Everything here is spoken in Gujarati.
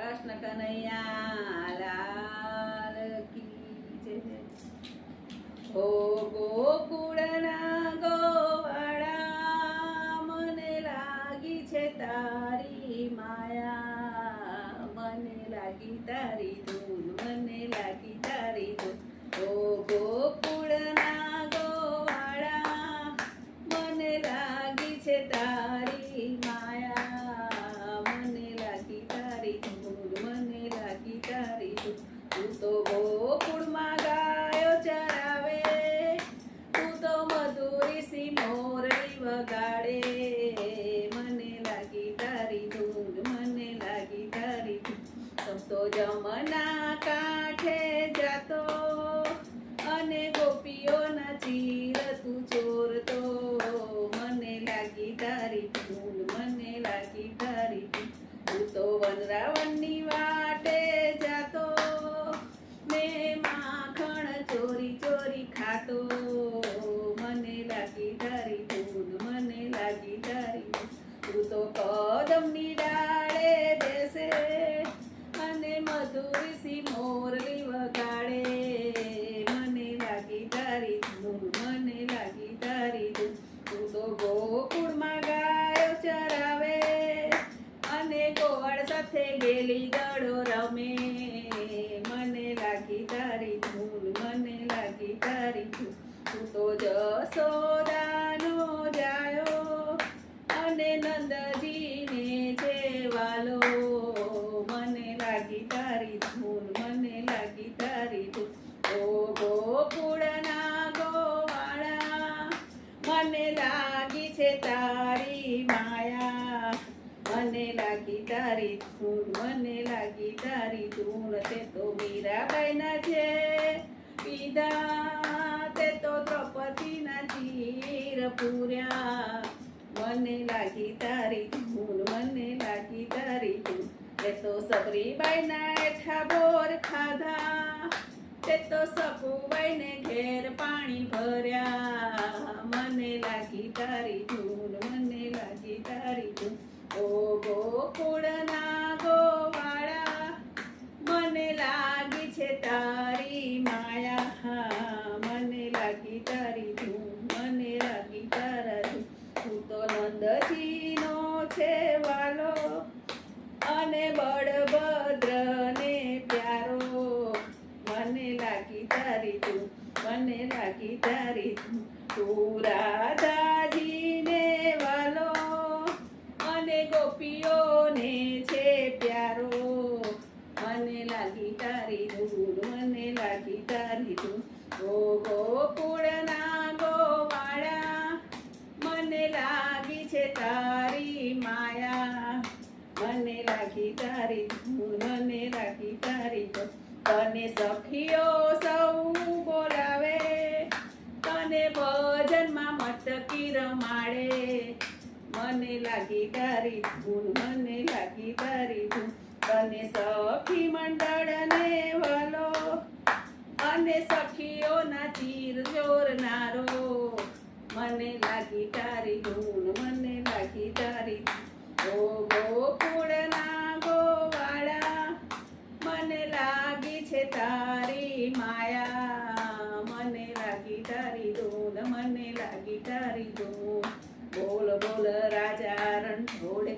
કૃષ્ણ કનૈયા લાલ કી જય. ઓ ગોકુળના ગોવાળા, મને લાગી છે તારી માયા, મને લાગી તારી ધૂન, મને લાગી તારી ધૂન. ઓ ગોકુળના ગોવાળા, મને લાગી છે તારી માયા, મને લાગી તારી ધૂન, મને લાગી તારી ધૂન. તું તો ગોકુળમાં ગાયો ચરાવે, તું તો મધુરી સી મોરલી વગાડે, મને લાગી તારી ધૂન, મને લાગી તારી ધૂન. તમ તો જમના કાંઠે જાતો અને ગોપીઓના ચીર તું ચોરતો, મને લાગી તારી ધૂન, મને લાગી તારી ધૂન. તું તો વનરાવણની વાટે જાતો ને માખણ ચોરી ચોરી ખાતો, મને લાગી તારી ધૂન, મને લાગી તારી ધૂન. તું તો કદમની ડાળે બેસે અને મધુરી સી મોરલી વગાડે, મને લાગી તારી ધૂન, મને લાગી તારી ધૂન. તું તો ગોકુળમાં ગાયો ચરાવે અને ગોવાળ સાથે ગેલી દડો રમે, મને લાગી તારી ધૂન, મને લાગી તારી ધૂન. તું તો જશોદાનો જાયો અને નંદજીને જેવાલો, મને લાગી તારી ધૂન, મને લાગી તારી ધૂન. ઓ ગોકુળના ગોવાળા, મને લાગી છે તારી માયા, મને લાગી તારી ધૂન, મને લાગી તારી ધૂન. તે તો મીરાબાઈના છે પીધા, તે તો દ્રૌપદીના ચીર પૂર્યા, મને લાગી તારી ધૂન, મને લાગી તારી ધૂન. તે તો સબરીબાઈના એઠા બોર ખાધા, તે તો સકુબાઈને ઘેર પાણી ભર્યા, મને લાગી તારી ધૂન, મને લાગી તારી ધૂન. ઓ ગોકુળના ગોવાળા, મને લાગી છે તારી માયા, મને લાગી તારી ધૂન, મને લાગી તારા ધૂન. તું તો નંદજીનો છે વાલો અને બળભદ્રને પ્યારો, મને લાગી તારી ધૂન, મને લાગી તારી ધૂન. તું રાધાજીને વાલો અને ગોપીઓને છે પ્યારો, મને લાગી તારી ધૂન, મને લાગી તારી ધૂન. ઓ ગોકુળના ગોવાળા, મને લાગી છે તારી માયા, મને લાગી તારી ધૂન, મને લાગી તારી ધૂન. તને સખીઓ સૌ બોલાવે, તને ભજનમાં મટકી રમાડે, મને લાગી તારી ધૂન, મને લાગી તારી ધૂન. તને સખી મંડળને વાલો અને સખીઓના ચીર ચોરનારો, મને લાગી તારી ધૂન, મને લાગી તારી ધૂન. ઓ ગોકુળના ગોવાળા, મને લાગી છે તારી માયા, મને લાગી તારી ધૂન, મને લાગી તારી ધૂન. બોલ બોલ રાજા રણછોડ